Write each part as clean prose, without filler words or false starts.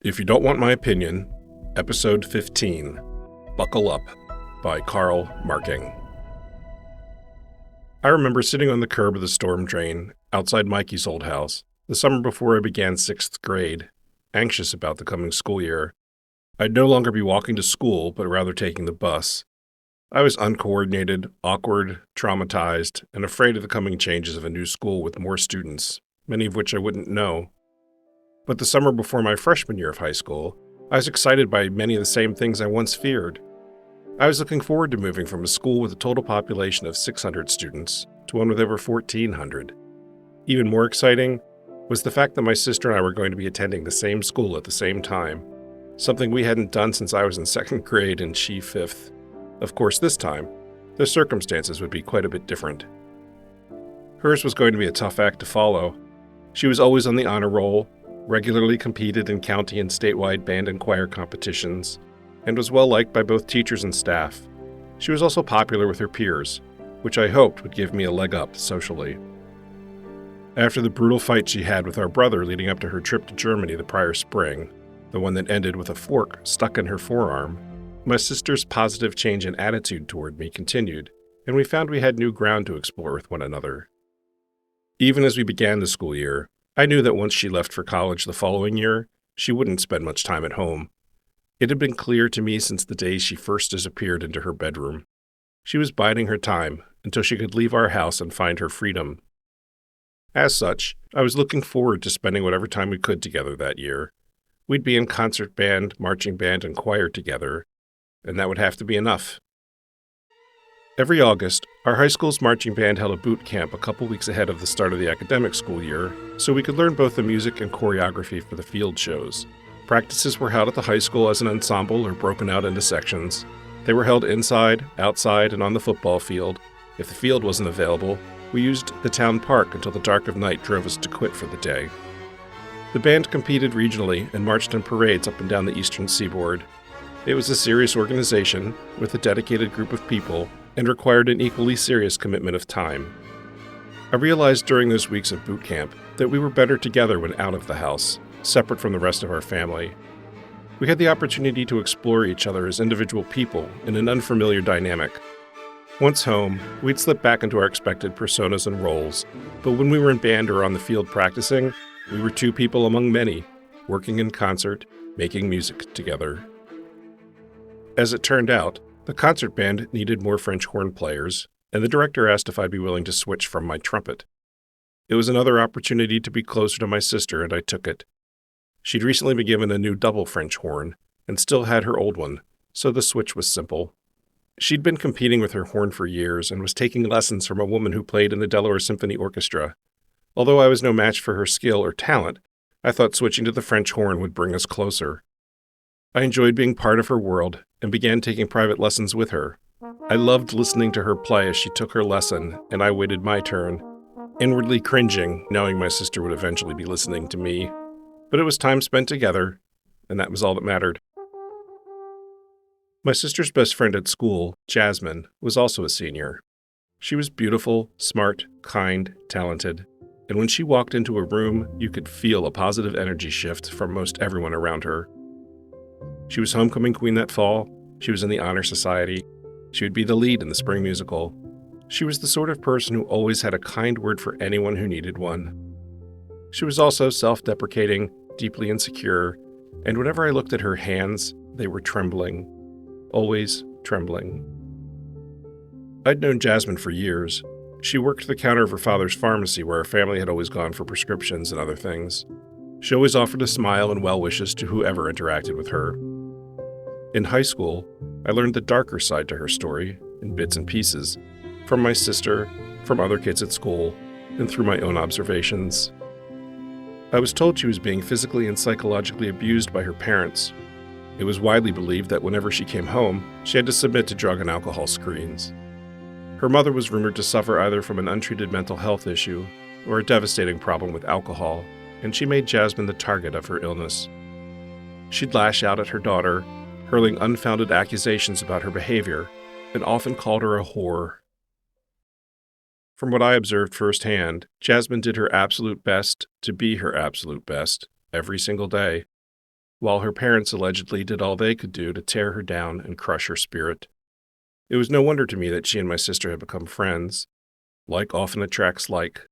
If You Don't Want My Opinion, Episode 15, Buckle Up, by Carl Marking. I remember sitting on the curb of the storm drain outside Mikey's old house the summer before I began 6th grade, anxious about the coming school year. I'd no longer be walking to school, but rather taking the bus. I was uncoordinated, awkward, traumatized, and afraid of the coming changes of a new school with more students, many of which I wouldn't know. But the summer before my freshman year of high school, I was excited by many of the same things I once feared. I was looking forward to moving from a school with a total population of 600 students to one with over 1,400. Even more exciting was the fact that my sister and I were going to be attending the same school at the same time, something we hadn't done since I was in 2nd grade and she 5th. Of course, this time, the circumstances would be quite a bit different. Hers was going to be a tough act to follow. She was always on the honor roll, regularly competed in county and statewide band and choir competitions, and was well liked by both teachers and staff. She was also popular with her peers, which I hoped would give me a leg up socially. After the brutal fight she had with our brother leading up to her trip to Germany the prior spring, the one that ended with a fork stuck in her forearm, my sister's positive change in attitude toward me continued, and we found we had new ground to explore with one another. Even as we began the school year, I knew that once she left for college the following year, she wouldn't spend much time at home. It had been clear to me since the day she first disappeared into her bedroom. She was biding her time until she could leave our house and find her freedom. As such, I was looking forward to spending whatever time we could together that year. We'd be in concert band, marching band, and choir together, and that would have to be enough. Every August, our high school's marching band held a boot camp a couple weeks ahead of the start of the academic school year, so we could learn both the music and choreography for the field shows. Practices were held at the high school as an ensemble or broken out into sections. They were held inside, outside, and on the football field. If the field wasn't available, we used the town park until the dark of night drove us to quit for the day. The band competed regionally and marched in parades up and down the eastern seaboard. It was a serious organization with a dedicated group of people and required an equally serious commitment of time. I realized during those weeks of boot camp that we were better together when out of the house, separate from the rest of our family. We had the opportunity to explore each other as individual people in an unfamiliar dynamic. Once home, we'd slip back into our expected personas and roles, but when we were in band or on the field practicing, we were two people among many, working in concert, making music together. As it turned out, the concert band needed more French horn players, and the director asked if I'd be willing to switch from my trumpet. It was another opportunity to be closer to my sister, and I took it. She'd recently been given a new double French horn, and still had her old one, so the switch was simple. She'd been competing with her horn for years and was taking lessons from a woman who played in the Delaware Symphony Orchestra. Although I was no match for her skill or talent, I thought switching to the French horn would bring us closer. I enjoyed being part of her world and began taking private lessons with her. I loved listening to her play as she took her lesson and I waited my turn, inwardly cringing, knowing my sister would eventually be listening to me. But it was time spent together, and that was all that mattered. My sister's best friend at school, Jasmine, was also a senior. She was beautiful, smart, kind, talented, and when she walked into a room, you could feel a positive energy shift from most everyone around her. She was homecoming queen that fall. She was in the honor society. She would be the lead in the spring musical. She was the sort of person who always had a kind word for anyone who needed one. She was also self-deprecating, deeply insecure, and whenever I looked at her hands, they were trembling. Always trembling. I'd known Jasmine for years. She worked the counter of her father's pharmacy where our family had always gone for prescriptions and other things. She always offered a smile and well wishes to whoever interacted with her. In high school, I learned the darker side to her story, in bits and pieces, from my sister, from other kids at school, and through my own observations. I was told she was being physically and psychologically abused by her parents. It was widely believed that whenever she came home, she had to submit to drug and alcohol screens. Her mother was rumored to suffer either from an untreated mental health issue or a devastating problem with alcohol, and she made Jasmine the target of her illness. She'd lash out at her daughter, hurling unfounded accusations about her behavior, and often called her a whore. From what I observed firsthand, Jasmine did her absolute best to be her absolute best every single day. while her parents allegedly did all they could do to tear her down and crush her spirit. It was no wonder to me that she and my sister had become friends. Like often attracts like.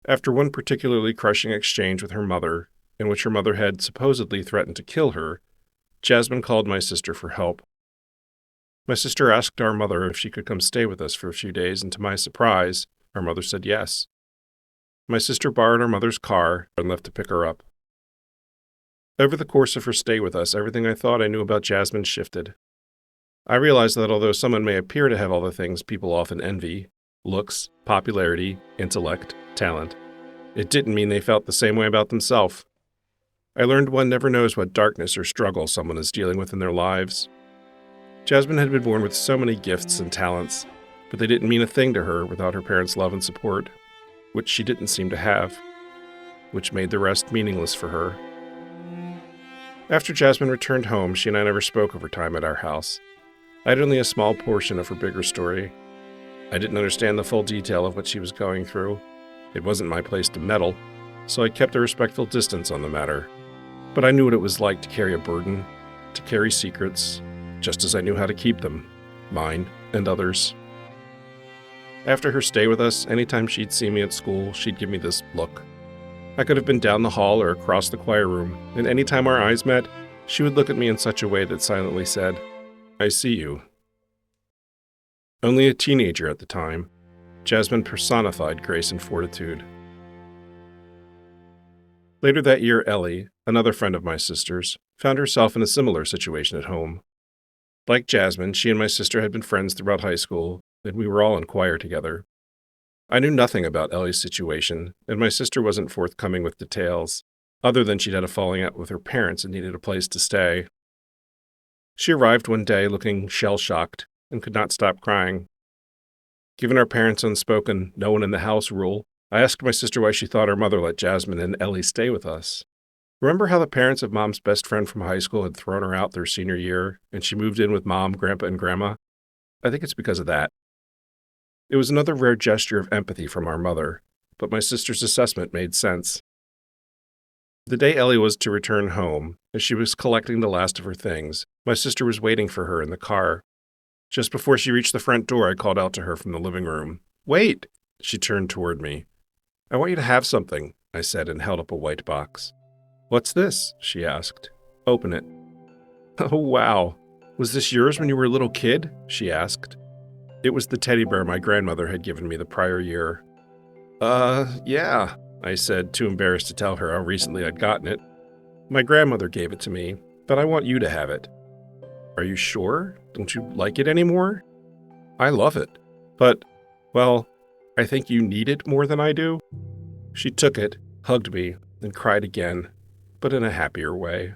After one particularly crushing exchange with her mother, in which her mother had supposedly threatened to kill her, Jasmine called my sister for help. My sister asked our mother if she could come stay with us for a few days, and to my surprise, our mother said yes. My sister borrowed our mother's car and left to pick her up. Over the course of her stay with us, everything I thought I knew about Jasmine shifted. I realized that although someone may appear to have all the things people often envy, looks, popularity, intellect, talent, it didn't mean they felt the same way about themselves. I learned one never knows what darkness or struggle someone is dealing with in their lives. Jasmine had been born with so many gifts and talents, but they didn't mean a thing to her without her parents' love and support, which she didn't seem to have, which made the rest meaningless for her. After Jasmine returned home, she and I never spoke of her time at our house. I had only a small portion of her bigger story. I didn't understand the full detail of what she was going through. It wasn't my place to meddle, so I kept a respectful distance on the matter. But I knew what it was like to carry a burden, to carry secrets, just as I knew how to keep them, mine and others. After her stay with us, anytime she'd see me at school, she'd give me this look. I could have been down the hall or across the choir room, and anytime our eyes met, she would look at me in such a way that silently said, "I see you." Only a teenager at the time, Jasmine personified grace and fortitude. Later that year, Ellie, another friend of my sister's, found herself in a similar situation at home. Like Jasmine, she and my sister had been friends throughout high school, and we were all in choir together. I knew nothing about Ellie's situation, and my sister wasn't forthcoming with details, other than she'd had a falling out with her parents and needed a place to stay. She arrived one day looking shell-shocked and could not stop crying. Given our parents' unspoken "no one in the house" rule, I asked my sister why she thought our mother let Jasmine and Ellie stay with us. Remember how the parents of Mom's best friend from high school had thrown her out their senior year, and she moved in with Mom, Grandpa, and Grandma? I think it's because of that. It was another rare gesture of empathy from our mother, but my sister's assessment made sense. The day Ellie was to return home, as she was collecting the last of her things, my sister was waiting for her in the car. Just before she reached the front door, I called out to her from the living room. "Wait!" She turned toward me. "I want you to have something," I said, and held up a white box. "What's this?" she asked. "Open it." "Oh, wow. Was this yours when you were a little kid?" she asked. It was the teddy bear my grandmother had given me the prior year. Yeah," I said, too embarrassed to tell her how recently I'd gotten it. "My grandmother gave it to me, but I want you to have it." "Are you sure? Don't you like it anymore?" "I love it. But, well, I think you need it more than I do." She took it, hugged me, and cried again, but in a happier way.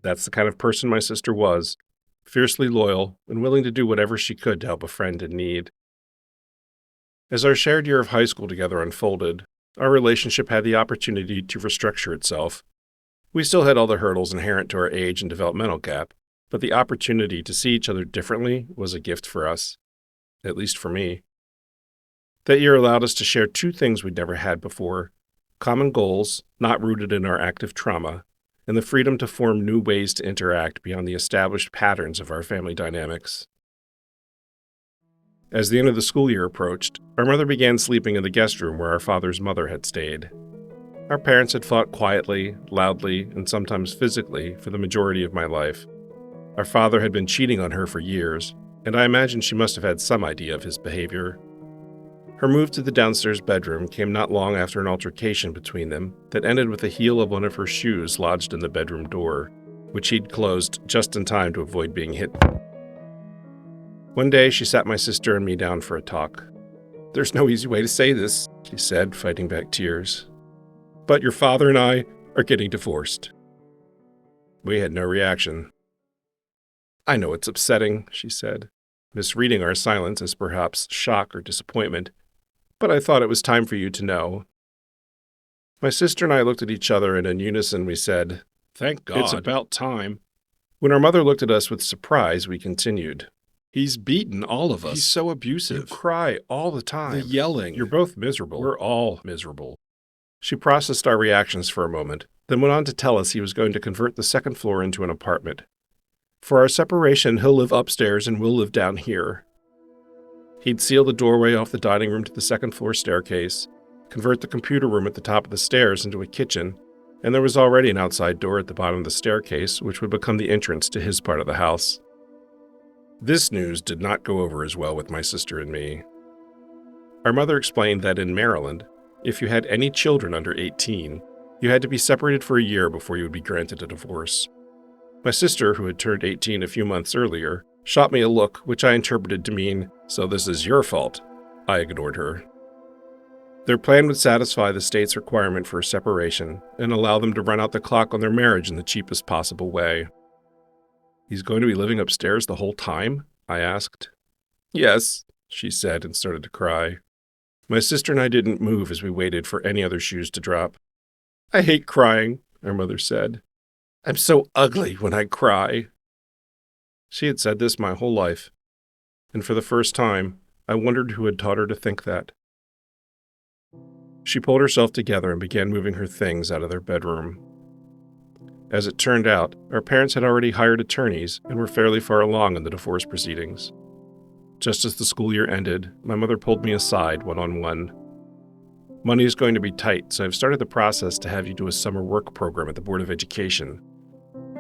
That's the kind of person my sister was, fiercely loyal and willing to do whatever she could to help a friend in need. As our shared year of high school together unfolded, our relationship had the opportunity to restructure itself. We still had all the hurdles inherent to our age and developmental gap, but the opportunity to see each other differently was a gift for us, at least for me. That year allowed us to share two things we'd never had before: common goals, not rooted in our active trauma, and the freedom to form new ways to interact beyond the established patterns of our family dynamics. As the end of the school year approached, our mother began sleeping in the guest room where our father's mother had stayed. Our parents had fought quietly, loudly, and sometimes physically for the majority of my life. Our father had been cheating on her for years, and I imagine she must have had some idea of his behavior. Her move to the downstairs bedroom came not long after an altercation between them that ended with the heel of one of her shoes lodged in the bedroom door, which he'd closed just in time to avoid being hit. One day, she sat my sister and me down for a talk. "There's no easy way to say this," she said, fighting back tears, "but your father and I are getting divorced." We had no reaction. "I know it's upsetting," she said, misreading our silence as perhaps shock or disappointment, "but I thought it was time for you to know." My sister and I looked at each other, and in unison we said, "Thank God. It's about time." When our mother looked at us with surprise, we continued, "He's beaten all of us. He's so abusive. You cry all the time. The yelling. You're both miserable. We're all miserable." She processed our reactions for a moment, then went on to tell us he was going to convert the second floor into an apartment. For our separation, he'll live upstairs and we'll live down here. He'd seal the doorway off the dining room to the second floor staircase, convert the computer room at the top of the stairs into a kitchen, and there was already an outside door at the bottom of the staircase, which would become the entrance to his part of the house. This news did not go over as well with my sister and me. Our mother explained that in Maryland, if you had any children under 18, you had to be separated for a year before you would be granted a divorce. My sister, who had turned 18 a few months earlier, shot me a look which I interpreted to mean, "So this is your fault." I ignored her. Their plan would satisfy the state's requirement for a separation and allow them to run out the clock on their marriage in the cheapest possible way. "He's going to be living upstairs the whole time?" I asked. "Yes," she said and started to cry. My sister and I didn't move as we waited for any other shoes to drop. "I hate crying," our mother said. "I'm so ugly when I cry." She had said this my whole life, and for the first time, I wondered who had taught her to think that. She pulled herself together and began moving her things out of their bedroom. As it turned out, our parents had already hired attorneys and were fairly far along in the divorce proceedings. Just as the school year ended, my mother pulled me aside one-on-one. "Money is going to be tight, so I've started the process to have you do a summer work program at the Board of Education."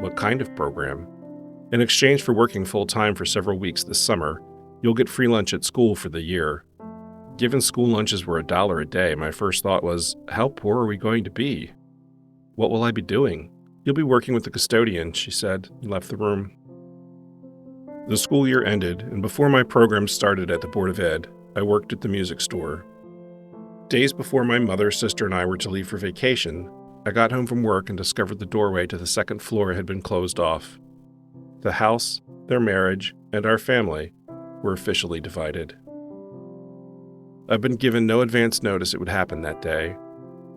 "What kind of program?" "In exchange for working full-time for several weeks this summer, you'll get free lunch at school for the year." Given school lunches were $1 a day, my first thought was, how poor are we going to be? "What will I be doing?" "You'll be working with the custodian," she said, and left the room. The school year ended, and before my program started at the Board of Ed, I worked at the music store. Days before my mother, sister, and I were to leave for vacation, I got home from work and discovered the doorway to the second floor had been closed off. The house, their marriage, and our family were officially divided. I've been given no advance notice it would happen that day.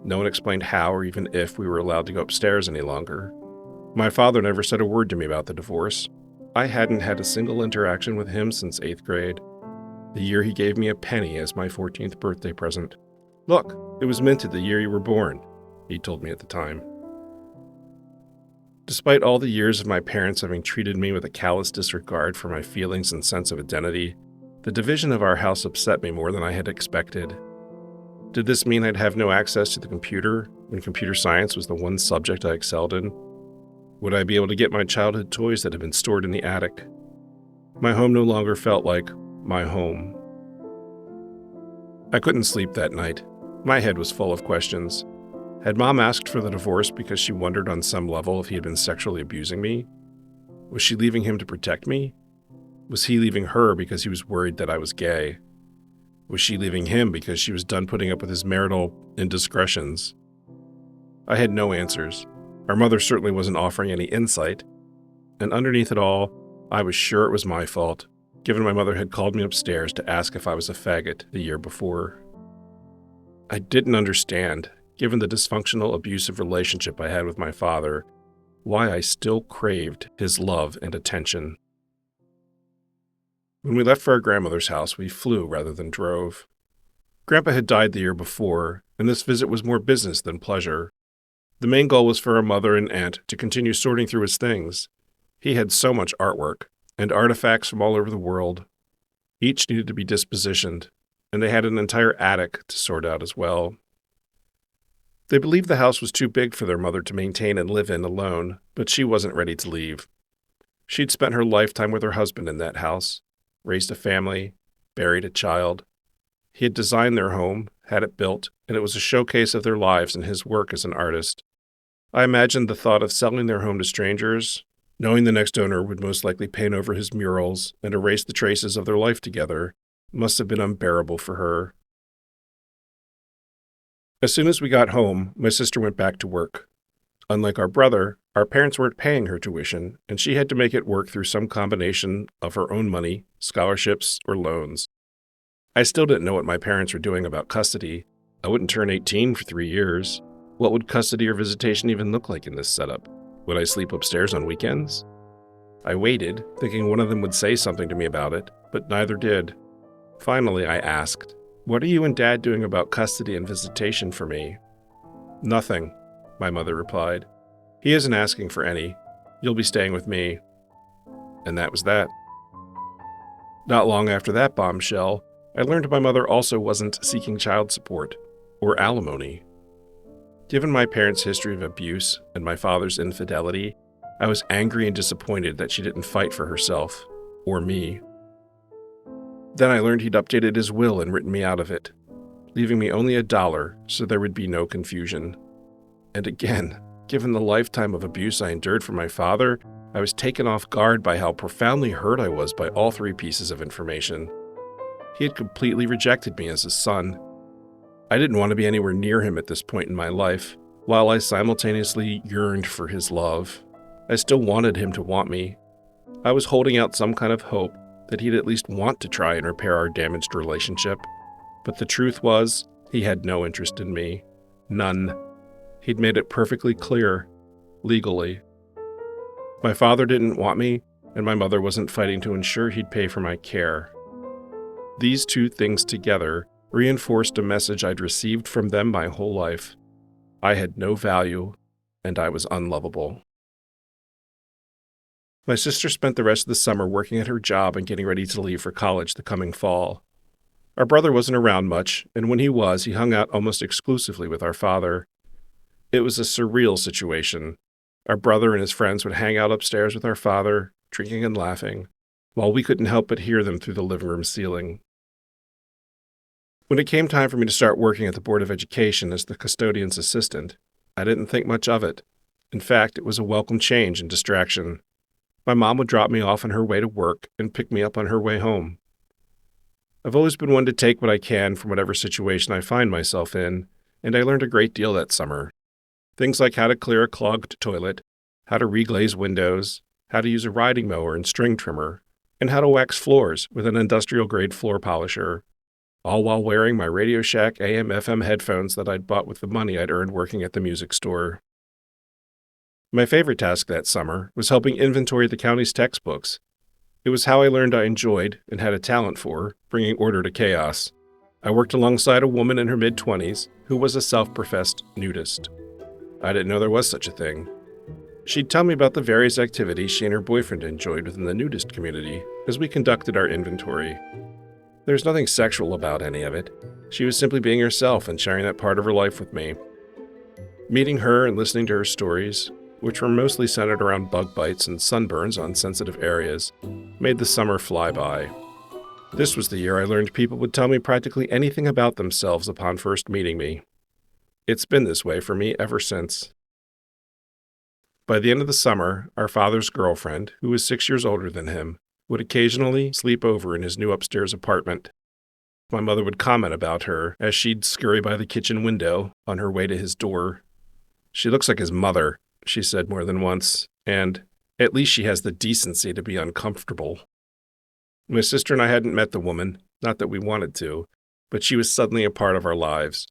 No one explained how or even if we were allowed to go upstairs any longer. My father never said a word to me about the divorce. I hadn't had a single interaction with him since 8th grade, the year he gave me a penny as my 14th birthday present. "Look, it was minted the year you were born," he told me at the time. Despite all the years of my parents having treated me with a callous disregard for my feelings and sense of identity, the division of our house upset me more than I had expected. Did this mean I'd have no access to the computer when computer science was the one subject I excelled in? Would I be able to get my childhood toys that had been stored in the attic? My home no longer felt like my home. I couldn't sleep that night. My head was full of questions. Had Mom asked for the divorce because she wondered on some level if he had been sexually abusing me? Was she leaving him to protect me? Was he leaving her because he was worried that I was gay? Was she leaving him because she was done putting up with his marital indiscretions? I had no answers. Our mother certainly wasn't offering any insight. And underneath it all, I was sure it was my fault, given my mother had called me upstairs to ask if I was a faggot the year before. I didn't understand, given the dysfunctional, abusive relationship I had with my father, why I still craved his love and attention. When we left for our grandmother's house, we flew rather than drove. Grandpa had died the year before, and this visit was more business than pleasure. The main goal was for our mother and aunt to continue sorting through his things. He had so much artwork, and artifacts from all over the world. Each needed to be dispositioned, and they had an entire attic to sort out as well. They believed the house was too big for their mother to maintain and live in alone, but she wasn't ready to leave. She'd spent her lifetime with her husband in that house, raised a family, buried a child. He had designed their home, had it built, and it was a showcase of their lives and his work as an artist. I imagined the thought of selling their home to strangers, knowing the next owner would most likely paint over his murals and erase the traces of their life together, must have been unbearable for her. As soon as we got home, my sister went back to work. Unlike our brother, our parents weren't paying her tuition, and she had to make it work through some combination of her own money, scholarships, or loans. I still didn't know what my parents were doing about custody. I wouldn't turn 18 for 3 years. What would custody or visitation even look like in this setup? Would I sleep upstairs on weekends? I waited, thinking one of them would say something to me about it, but neither did. Finally, I asked, "What are you and Dad doing about custody and visitation for me?" "Nothing." my mother replied. "He isn't asking for any. You'll be staying with me." And that was that. Not long after that bombshell, I learned my mother also wasn't seeking child support or alimony. Given my parents' history of abuse and my father's infidelity, I was angry and disappointed that she didn't fight for herself or me. Then I learned he'd updated his will and written me out of it, leaving me only $1 so there would be no confusion. And again, given the lifetime of abuse I endured from my father, I was taken off guard by how profoundly hurt I was by all 3 pieces of information. He had completely rejected me as his son. I didn't want to be anywhere near him at this point in my life, while I simultaneously yearned for his love. I still wanted him to want me. I was holding out some kind of hope that he'd at least want to try and repair our damaged relationship. But the truth was, he had no interest in me. None. He'd made it perfectly clear, legally. My father didn't want me, and my mother wasn't fighting to ensure he'd pay for my care. These 2 things together reinforced a message I'd received from them my whole life. I had no value, and I was unlovable. My sister spent the rest of the summer working at her job and getting ready to leave for college the coming fall. Our brother wasn't around much, and when he was, he hung out almost exclusively with our father. It was a surreal situation. Our brother and his friends would hang out upstairs with our father, drinking and laughing, while we couldn't help but hear them through the living room ceiling. When it came time for me to start working at the Board of Education as the custodian's assistant, I didn't think much of it. In fact, it was a welcome change and distraction. My mom would drop me off on her way to work and pick me up on her way home. I've always been one to take what I can from whatever situation I find myself in, and I learned a great deal that summer. Things like how to clear a clogged toilet, how to reglaze windows, how to use a riding mower and string trimmer, and how to wax floors with an industrial-grade floor polisher, all while wearing my Radio Shack AM/FM headphones that I'd bought with the money I'd earned working at the music store. My favorite task that summer was helping inventory the county's textbooks. It was how I learned I enjoyed, and had a talent for, bringing order to chaos. I worked alongside a woman in her mid-20s who was a self-professed nudist. I didn't know there was such a thing. She'd tell me about the various activities she and her boyfriend enjoyed within the nudist community as we conducted our inventory. There was nothing sexual about any of it. She was simply being herself and sharing that part of her life with me. Meeting her and listening to her stories, which were mostly centered around bug bites and sunburns on sensitive areas, made the summer fly by. This was the year I learned people would tell me practically anything about themselves upon first meeting me. It's been this way for me ever since. By the end of the summer, our father's girlfriend, who was 6 years older than him, would occasionally sleep over in his new upstairs apartment. My mother would comment about her as she'd scurry by the kitchen window on her way to his door. "She looks like his mother," she said more than once, and "at least she has the decency to be uncomfortable." My sister and I hadn't met the woman, not that we wanted to, but she was suddenly a part of our lives.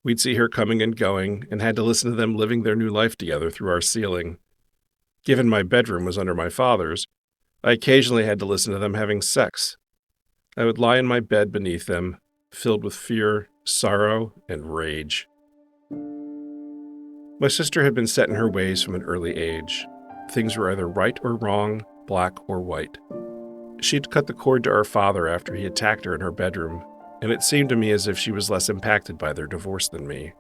We'd see her coming and going, and had to listen to them living their new life together through our ceiling. Given my bedroom was under my father's, I occasionally had to listen to them having sex. I would lie in my bed beneath them, filled with fear, sorrow, and rage. My sister had been set in her ways from an early age. Things were either right or wrong, black or white. She'd cut the cord to our father after he attacked her in her bedroom, and it seemed to me as if she was less impacted by their divorce than me.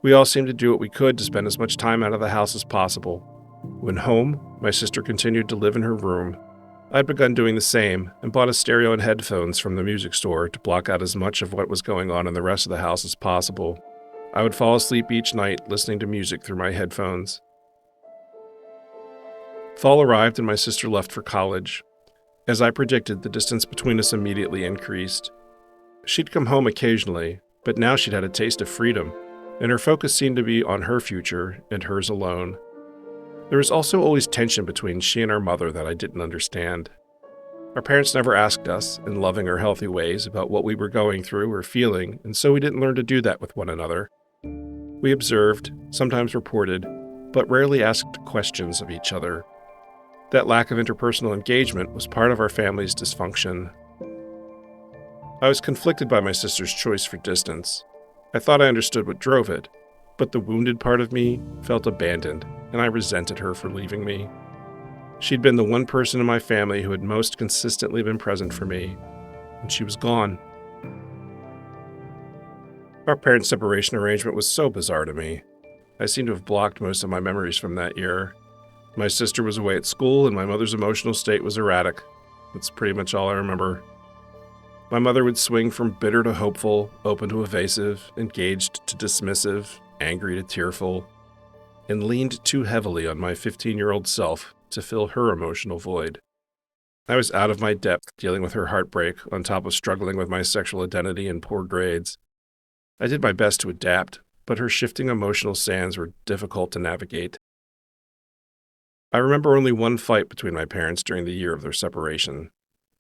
We all seemed to do what we could to spend as much time out of the house as possible. When home, my sister continued to live in her room. I'd begun doing the same and bought a stereo and headphones from the music store to block out as much of what was going on in the rest of the house as possible. I would fall asleep each night listening to music through my headphones. Fall arrived and my sister left for college. As I predicted, the distance between us immediately increased. She'd come home occasionally, but now she'd had a taste of freedom, and her focus seemed to be on her future and hers alone. There was also always tension between she and our mother that I didn't understand. Our parents never asked us, in loving or healthy ways, about what we were going through or feeling, and so we didn't learn to do that with one another. We observed, sometimes reported, but rarely asked questions of each other. That lack of interpersonal engagement was part of our family's dysfunction. I was conflicted by my sister's choice for distance. I thought I understood what drove it, But the wounded part of me felt abandoned, and I resented her for leaving me. She'd been the one person in my family who had most consistently been present for me, and she was gone. Our parents' separation arrangement was so bizarre to me. I seem to have blocked most of my memories from that year. My sister was away at school, and my mother's emotional state was erratic. That's pretty much all I remember. My mother would swing from bitter to hopeful, open to evasive, engaged to dismissive, angry to tearful, and leaned too heavily on my 15-year-old self to fill her emotional void. I was out of my depth dealing with her heartbreak on top of struggling with my sexual identity and poor grades. I did my best to adapt, but her shifting emotional sands were difficult to navigate. I remember only one fight between my parents during the year of their separation.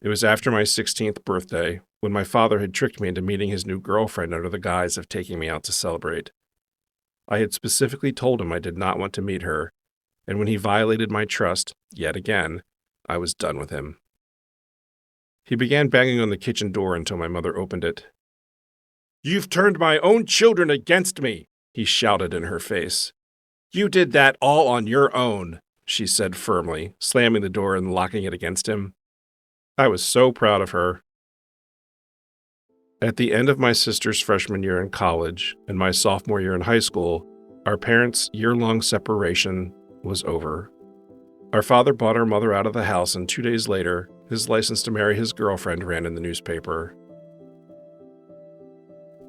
It was after my 16th birthday, when my father had tricked me into meeting his new girlfriend under the guise of taking me out to celebrate. I had specifically told him I did not want to meet her, and when he violated my trust, yet again, I was done with him. He began banging on the kitchen door until my mother opened it. "You've turned my own children against me," he shouted in her face. "You did that all on your own," she said firmly, slamming the door and locking it against him. I was so proud of her. At the end of my sister's freshman year in college and my sophomore year in high school, our parents' year-long separation was over. Our father bought our mother out of the house, and 2 days later, his license to marry his girlfriend ran in the newspaper.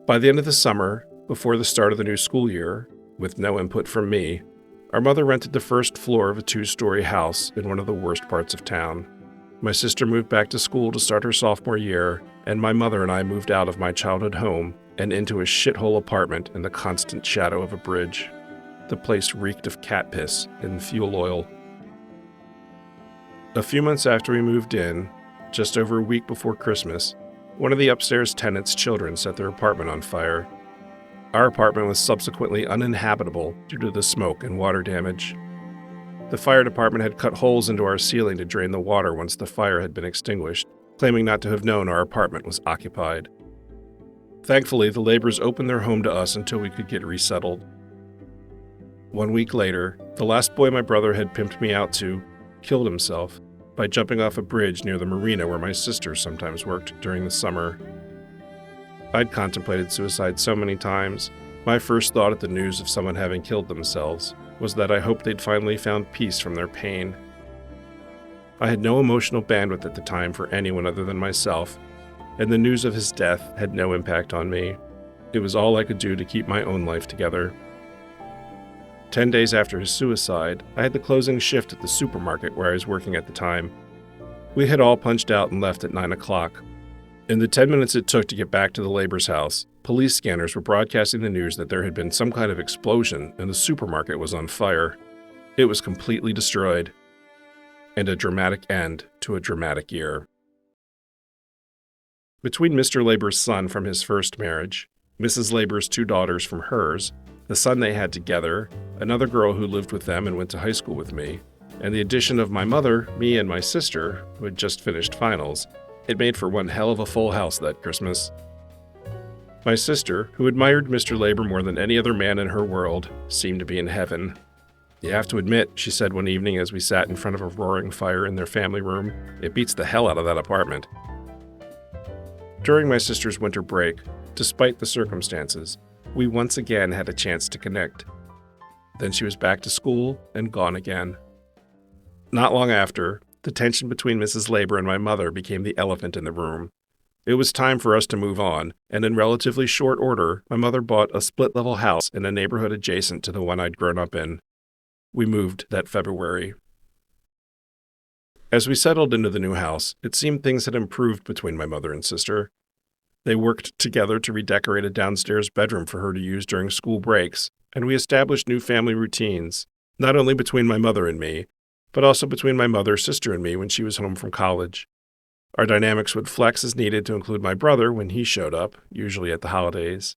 By the end of the summer, before the start of the new school year, with no input from me, our mother rented the first floor of a 2-story house in one of the worst parts of town. My sister moved back to school to start her sophomore year, and my mother and I moved out of my childhood home and into a shithole apartment in the constant shadow of a bridge. The place reeked of cat piss and fuel oil. A few months after we moved in, just over a week before Christmas, one of the upstairs tenants' children set their apartment on fire. Our apartment was subsequently uninhabitable due to the smoke and water damage. The fire department had cut holes into our ceiling to drain the water once the fire had been extinguished, claiming not to have known our apartment was occupied. Thankfully, the laborers opened their home to us until we could get resettled. 1 week later, the last boy my brother had pimped me out to killed himself by jumping off a bridge near the marina where my sister sometimes worked during the summer. I'd contemplated suicide so many times. My first thought at the news of someone having killed themselves was that I hoped they'd finally found peace from their pain. I had no emotional bandwidth at the time for anyone other than myself, and the news of his death had no impact on me. It was all I could do to keep my own life together. 10 days after his suicide, I had the closing shift at the supermarket where I was working at the time. We had all punched out and left at 9 o'clock. In the 10 minutes it took to get back to the labor's house, police scanners were broadcasting the news that there had been some kind of explosion and the supermarket was on fire. It was completely destroyed. And a dramatic end to a dramatic year. Between Mr. Labor's son from his first marriage, Mrs. Labor's 2 daughters from hers, the son they had together, another girl who lived with them and went to high school with me, and the addition of my mother, me, and my sister, who had just finished finals, it made for one hell of a full house that Christmas. My sister, who admired Mr. Labor more than any other man in her world, seemed to be in heaven. "You have to admit," she said one evening as we sat in front of a roaring fire in their family room, "it beats the hell out of that apartment." During my sister's winter break, despite the circumstances, we once again had a chance to connect. Then she was back to school and gone again. Not long after, the tension between Mrs. Labor and my mother became the elephant in the room. It was time for us to move on, and in relatively short order, my mother bought a split-level house in a neighborhood adjacent to the one I'd grown up in. We moved that February. As we settled into the new house, it seemed things had improved between my mother and sister. They worked together to redecorate a downstairs bedroom for her to use during school breaks, and we established new family routines, not only between my mother and me, but also between my mother, sister, and me when she was home from college. Our dynamics would flex as needed to include my brother when he showed up, usually at the holidays.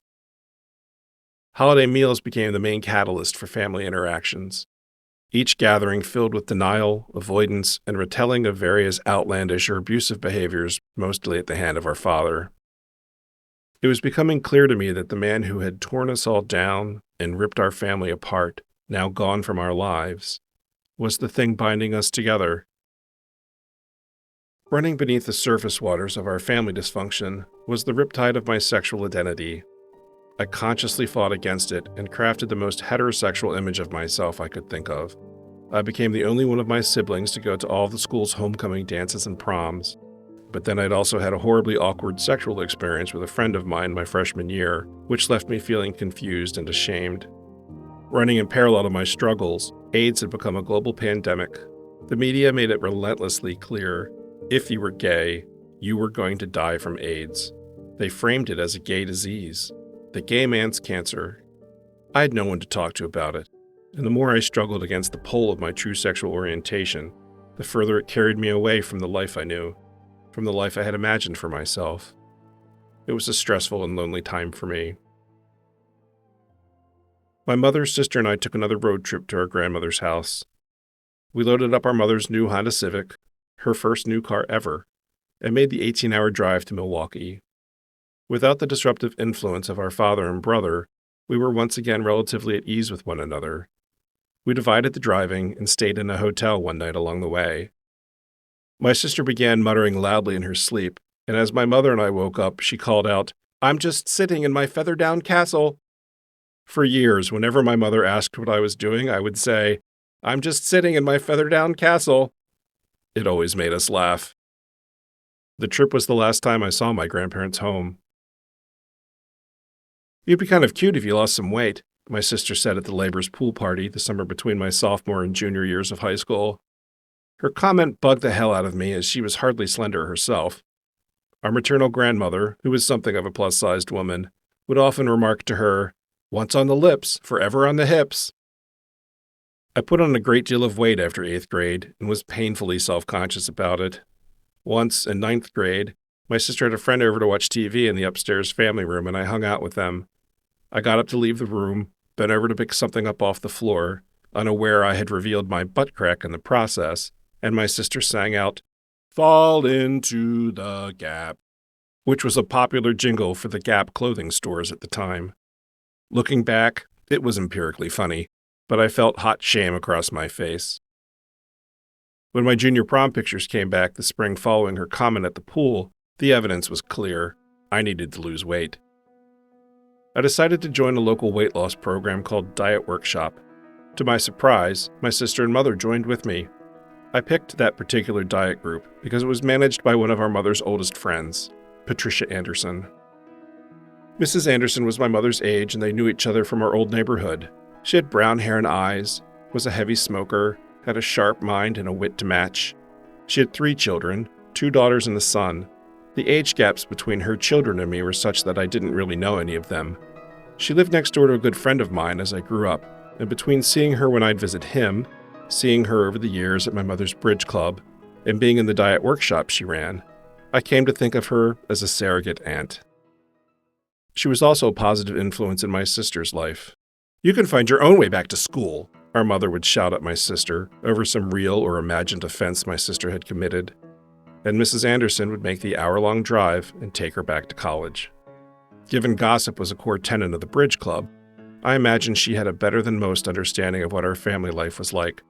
Holiday meals became the main catalyst for family interactions. Each gathering filled with denial, avoidance, and retelling of various outlandish or abusive behaviors, mostly at the hand of our father. It was becoming clear to me that the man who had torn us all down, and ripped our family apart, now gone from our lives, was the thing binding us together. Running beneath the surface waters of our family dysfunction was the riptide of my sexual identity. I consciously fought against it and crafted the most heterosexual image of myself I could think of. I became the only one of my siblings to go to all the school's homecoming dances and proms. But then I'd also had a horribly awkward sexual experience with a friend of mine my freshman year, which left me feeling confused and ashamed. Running in parallel to my struggles, AIDS had become a global pandemic. The media made it relentlessly clear, if you were gay, you were going to die from AIDS. They framed it as a gay disease, the gay man's cancer. I had no one to talk to about it, and the more I struggled against the pull of my true sexual orientation, the further it carried me away from the life I knew, from the life I had imagined for myself. It was a stressful and lonely time for me. My mother, sister, and I took another road trip to our grandmother's house. We loaded up our mother's new Honda Civic, her first new car ever, and made the 18-hour drive to Milwaukee. Without the disruptive influence of our father and brother, we were once again relatively at ease with one another. We divided the driving and stayed in a hotel one night along the way. My sister began muttering loudly in her sleep, and as my mother and I woke up, she called out, "I'm just sitting in my feather-down castle." For years, whenever my mother asked what I was doing, I would say, "I'm just sitting in my feather-down castle." It always made us laugh. The trip was the last time I saw my grandparents' home. "You'd be kind of cute if you lost some weight," my sister said at the Labor's pool party the summer between my sophomore and junior years of high school. Her comment bugged the hell out of me as she was hardly slender herself. Our maternal grandmother, who was something of a plus-sized woman, would often remark to her, "Once on the lips, forever on the hips." I put on a great deal of weight after 8th grade and was painfully self-conscious about it. Once, in 9th grade, my sister had a friend over to watch TV in the upstairs family room and I hung out with them. I got up to leave the room, bent over to pick something up off the floor, unaware I had revealed my butt crack in the process, and my sister sang out, "Fall into the Gap," which was a popular jingle for the Gap clothing stores at the time. Looking back, it was empirically funny, but I felt hot shame across my face. When my junior prom pictures came back the spring following her comment at the pool, the evidence was clear. I needed to lose weight. I decided to join a local weight loss program called Diet Workshop. To my surprise, my sister and mother joined with me. I picked that particular diet group because it was managed by one of our mother's oldest friends, Patricia Anderson. Mrs. Anderson was my mother's age and they knew each other from our old neighborhood. She had brown hair and eyes, was a heavy smoker, had a sharp mind and a wit to match. She had 3 children, 2 daughters and a son. The age gaps between her children and me were such that I didn't really know any of them. She lived next door to a good friend of mine as I grew up, and between seeing her when I'd visit him, seeing her over the years at my mother's bridge club, and being in the diet workshop she ran, I came to think of her as a surrogate aunt. She was also a positive influence in my sister's life. "You can find your own way back to school," our mother would shout at my sister over some real or imagined offense my sister had committed. And Mrs. Anderson would make the hour-long drive and take her back to college. Given gossip was a core tenet of the Bridge Club, I imagined she had a better-than-most understanding of what our family life was like.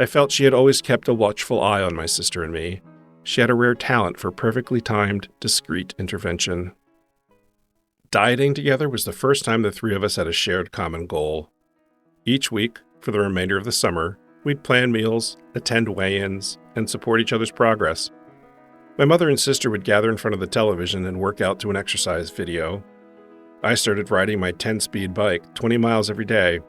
I felt she had always kept a watchful eye on my sister and me. She had a rare talent for perfectly timed, discreet intervention. Dieting together was the first time the 3 of us had a shared common goal. Each week, for the remainder of the summer, we'd plan meals, attend weigh-ins, and support each other's progress. My mother and sister would gather in front of the television and work out to an exercise video. I started riding my 10-speed bike 20 miles every day,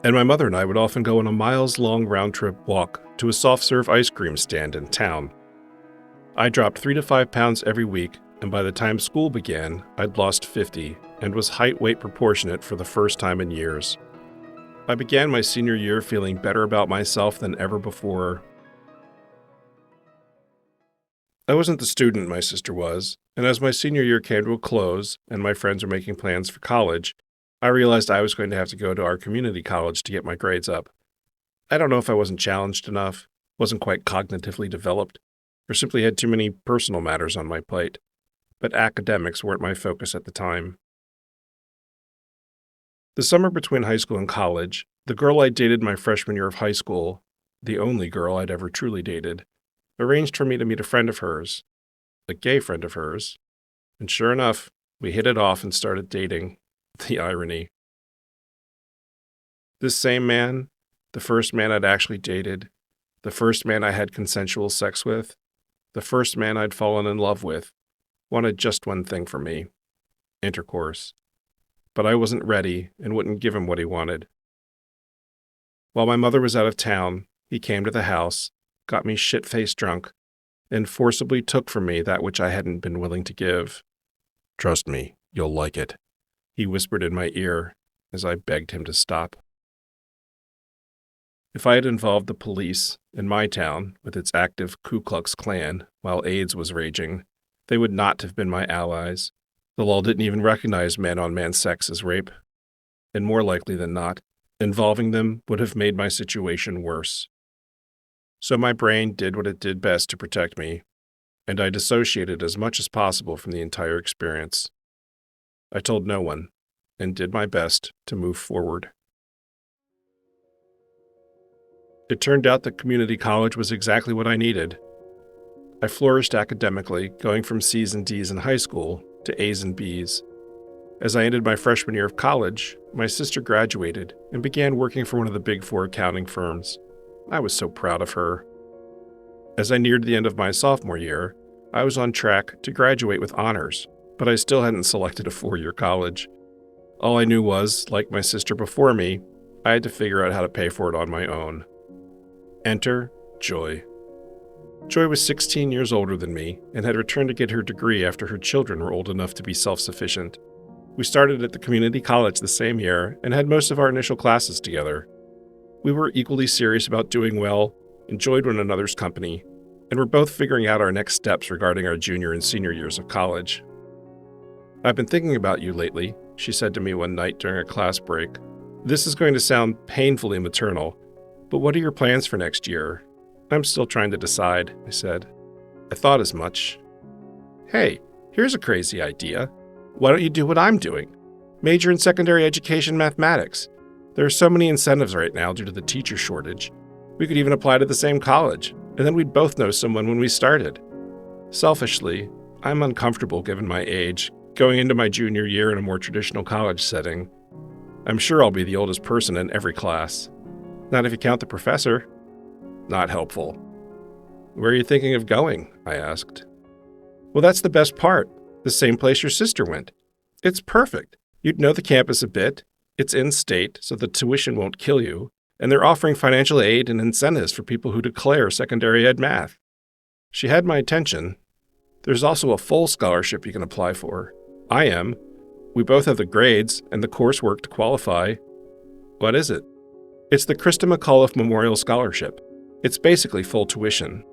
and my mother and I would often go on a miles-long round-trip walk to a soft-serve ice cream stand in town. I dropped 3 to 5 pounds every week, and by the time school began, I'd lost 50 and was height-weight proportionate for the first time in years. I began my senior year feeling better about myself than ever before. I wasn't the student my sister was, and as my senior year came to a close and my friends were making plans for college, I realized I was going to have to go to our community college to get my grades up. I don't know if I wasn't challenged enough, wasn't quite cognitively developed, or simply had too many personal matters on my plate, but academics weren't my focus at the time. The summer between high school and college, the girl I dated my freshman year of high school, the only girl I'd ever truly dated, arranged for me to meet a friend of hers, a gay friend of hers, and sure enough, we hit it off and started dating. The irony. This same man, the first man I'd actually dated, the first man I had consensual sex with, the first man I'd fallen in love with, wanted just one thing from me: intercourse. But I wasn't ready and wouldn't give him what he wanted. While my mother was out of town, he came to the house, got me shit-faced drunk, and forcibly took from me that which I hadn't been willing to give. "Trust me, you'll like it," he whispered in my ear as I begged him to stop. If I had involved the police in my town with its active Ku Klux Klan while AIDS was raging, they would not have been my allies. The law didn't even recognize man-on-man sex as rape, and more likely than not, involving them would have made my situation worse. So my brain did what it did best to protect me, and I dissociated as much as possible from the entire experience. I told no one, and did my best to move forward. It turned out that community college was exactly what I needed. I flourished academically, going from C's and D's in high school to A's and B's. As I ended my freshman year of college, my sister graduated and began working for one of the Big Four accounting firms. I was so proud of her. As I neared the end of my sophomore year, I was on track to graduate with honors, but I still hadn't selected a four-year college. All I knew was, like my sister before me, I had to figure out how to pay for it on my own. Enter Joy. Joy was 16 years older than me and had returned to get her degree after her children were old enough to be self-sufficient. We started at the community college the same year and had most of our initial classes together. We were equally serious about doing well, enjoyed one another's company, and were both figuring out our next steps regarding our junior and senior years of college. "I've been thinking about you lately," she said to me one night during a class break. "This is going to sound painfully maternal, but what are your plans for next year?" "I'm still trying to decide," I said. "I thought as much." "Hey, here's a crazy idea. Why don't you do what I'm doing? Major in secondary education mathematics. There are so many incentives right now due to the teacher shortage. We could even apply to the same college, and then we'd both know someone when we started." Selfishly, I'm uncomfortable given my age, going into my junior year in a more traditional college setting. I'm sure I'll be the oldest person in every class. Not if you count the professor. Not helpful. "Where are you thinking of going?" I asked. "Well, that's the best part. The same place your sister went. It's perfect. You'd know the campus a bit. It's in-state, so the tuition won't kill you, and they're offering financial aid and incentives for people who declare secondary ed math." She had my attention. "There's also a full scholarship you can apply for. I am. We both have the grades and the coursework to qualify." "What is it?" "It's the Krista McAuliffe Memorial Scholarship. It's basically full tuition."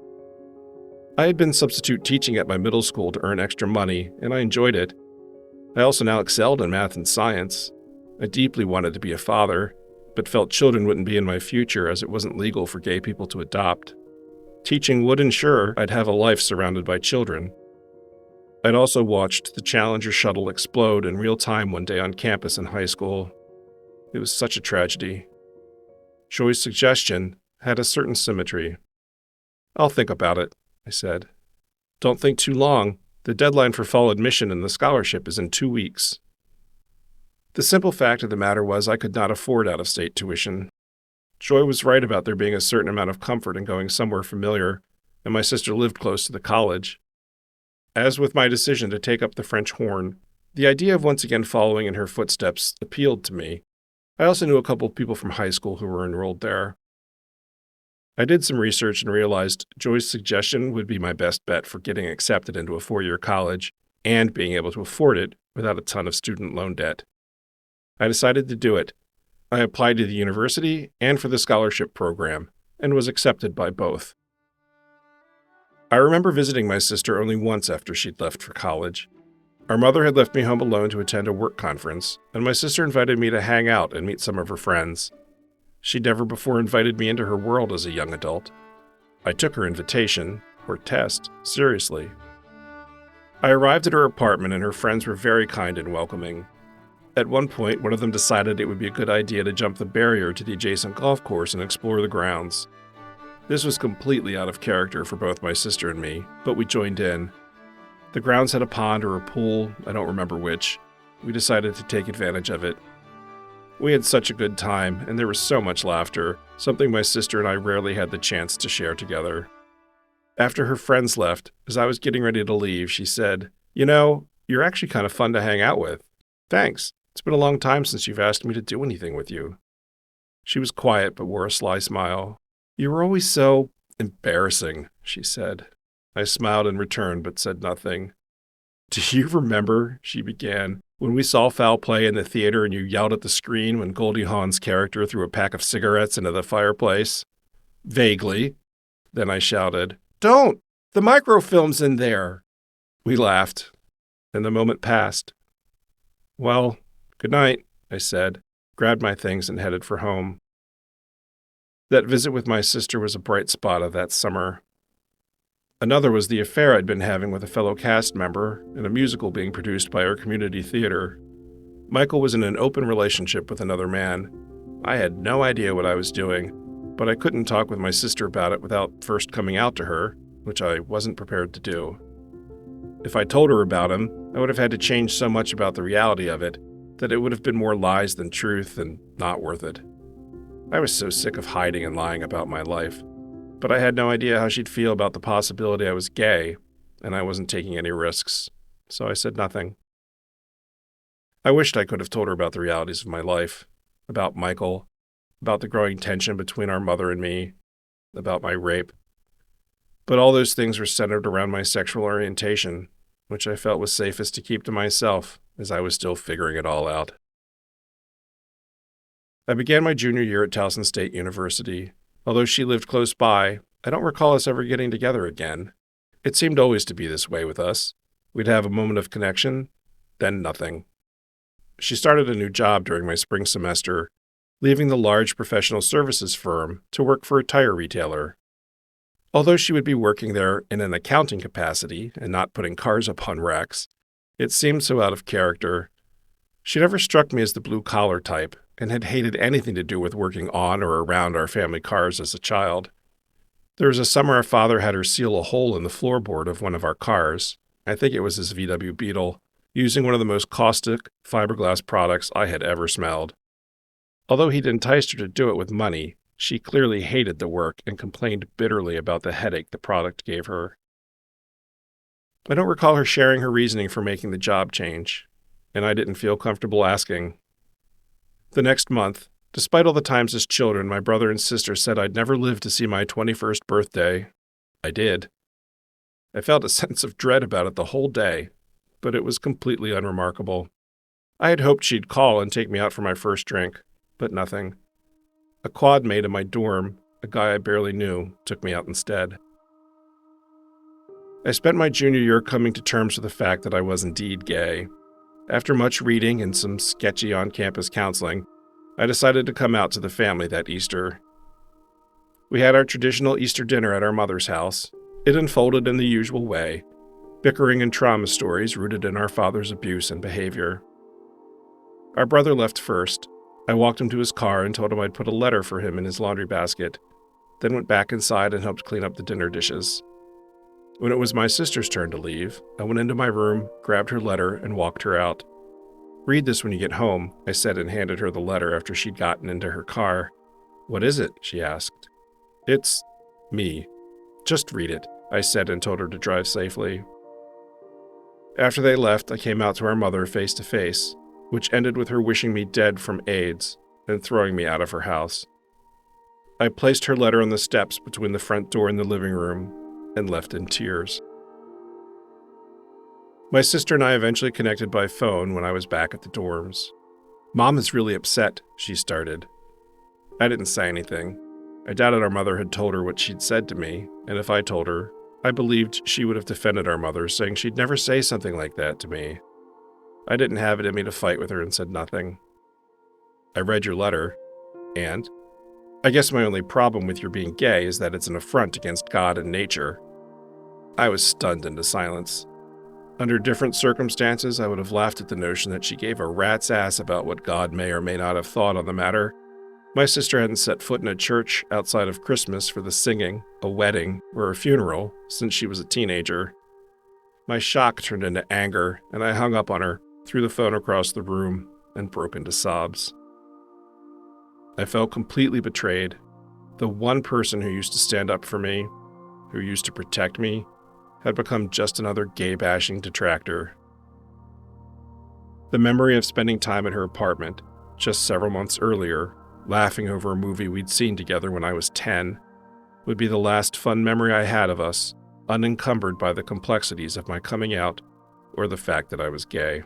I had been substitute teaching at my middle school to earn extra money, and I enjoyed it. I also now excelled in math and science. I deeply wanted to be a father, but felt children wouldn't be in my future as it wasn't legal for gay people to adopt. Teaching would ensure I'd have a life surrounded by children. I'd also watched the Challenger shuttle explode in real time one day on campus in high school. It was such a tragedy. Joy's suggestion had a certain symmetry. "I'll think about it," I said. "Don't think too long. The deadline for fall admission in the scholarship is in 2 weeks." The simple fact of the matter was I could not afford out-of-state tuition. Joy was right about there being a certain amount of comfort in going somewhere familiar, and my sister lived close to the college. As with my decision to take up the French horn, the idea of once again following in her footsteps appealed to me. I also knew a couple of people from high school who were enrolled there. I did some research and realized Joy's suggestion would be my best bet for getting accepted into a four-year college and being able to afford it without a ton of student loan debt. I decided to do it. I applied to the university and for the scholarship program, and was accepted by both. I remember visiting my sister only once after she'd left for college. Our mother had left me home alone to attend a work conference, and my sister invited me to hang out and meet some of her friends. She'd never before invited me into her world as a young adult. I took her invitation, or test, seriously. I arrived at her apartment and her friends were very kind and welcoming. At one point, one of them decided it would be a good idea to jump the barrier to the adjacent golf course and explore the grounds. This was completely out of character for both my sister and me, but we joined in. The grounds had a pond or a pool, I don't remember which. We decided to take advantage of it. We had such a good time, and there was so much laughter, something my sister and I rarely had the chance to share together. After her friends left, as I was getting ready to leave, she said, "You know, you're actually kind of fun to hang out with. Thanks. It's been a long time since you've asked me to do anything with you." She was quiet but wore a sly smile. "You were always so embarrassing," she said. I smiled in return but said nothing. "Do you remember," she began, "when we saw foul play in the theater and you yelled at the screen when Goldie Hawn's character threw a pack of cigarettes into the fireplace?" "Vaguely." Then I shouted, "Don't! The microfilm's in there!" We laughed, and the moment passed. "Well, good night," I said, grabbed my things and headed for home. That visit with my sister was a bright spot of that summer. Another was the affair I'd been having with a fellow cast member in a musical being produced by our community theater. Michael was in an open relationship with another man. I had no idea what I was doing, but I couldn't talk with my sister about it without first coming out to her, which I wasn't prepared to do. If I told her about him, I would have had to change so much about the reality of it that it would have been more lies than truth and not worth it. I was so sick of hiding and lying about my life, but I had no idea how she'd feel about the possibility I was gay, and I wasn't taking any risks, so I said nothing. I wished I could have told her about the realities of my life, about Michael, about the growing tension between our mother and me, about my rape. But all those things were centered around my sexual orientation, which I felt was safest to keep to myself as I was still figuring it all out. I began my junior year at Towson State University. Although she lived close by, I don't recall us ever getting together again. It seemed always to be this way with us. We'd have a moment of connection, then nothing. She started a new job during my spring semester, leaving the large professional services firm to work for a tire retailer. Although she would be working there in an accounting capacity and not putting cars up on racks, it seemed so out of character. She never struck me as the blue-collar type, and had hated anything to do with working on or around our family cars as a child. There was a summer our father had her seal a hole in the floorboard of one of our cars, I think it was his VW Beetle, using one of the most caustic fiberglass products I had ever smelled. Although he'd enticed her to do it with money, she clearly hated the work and complained bitterly about the headache the product gave her. I don't recall her sharing her reasoning for making the job change, and I didn't feel comfortable asking. The next month, despite all the times as children my brother and sister said I'd never live to see my 21st birthday, I did. I felt a sense of dread about it the whole day, but it was completely unremarkable. I had hoped she'd call and take me out for my first drink, but nothing. A quad mate in my dorm, a guy I barely knew, took me out instead. I spent my junior year coming to terms with the fact that I was indeed gay. After much reading and some sketchy on-campus counseling, I decided to come out to the family that Easter. We had our traditional Easter dinner at our mother's house. It unfolded in the usual way, bickering and trauma stories rooted in our father's abuse and behavior. Our brother left first. I walked him to his car and told him I'd put a letter for him in his laundry basket, then went back inside and helped clean up the dinner dishes. When it was my sister's turn to leave, I went into my room, grabbed her letter, and walked her out. "Read this when you get home," I said and handed her the letter after she'd gotten into her car. "What is it?" she asked. "It's me. Just read it," I said and told her to drive safely. After they left, I came out to our mother face to face, which ended with her wishing me dead from AIDS and throwing me out of her house. I placed her letter on the steps between the front door and the living room and left in tears. My sister and I eventually connected by phone when I was back at the dorms. "Mom is really upset," she started. I didn't say anything. I doubted our mother had told her what she'd said to me, and if I told her, I believed she would have defended our mother, saying she'd never say something like that to me. I didn't have it in me to fight with her and said nothing. "I read your letter, and I guess my only problem with your being gay is that it's an affront against God and nature." I was stunned into silence. Under different circumstances, I would have laughed at the notion that she gave a rat's ass about what God may or may not have thought on the matter. My sister hadn't set foot in a church outside of Christmas for the singing, a wedding, or a funeral since she was a teenager. My shock turned into anger, and I hung up on her, threw the phone across the room, and broke into sobs. I felt completely betrayed. The one person who used to stand up for me, who used to protect me, had become just another gay-bashing detractor. The memory of spending time at her apartment, just several months earlier, laughing over a movie we'd seen together when I was 10, would be the last fun memory I had of us, unencumbered by the complexities of my coming out or the fact that I was gay.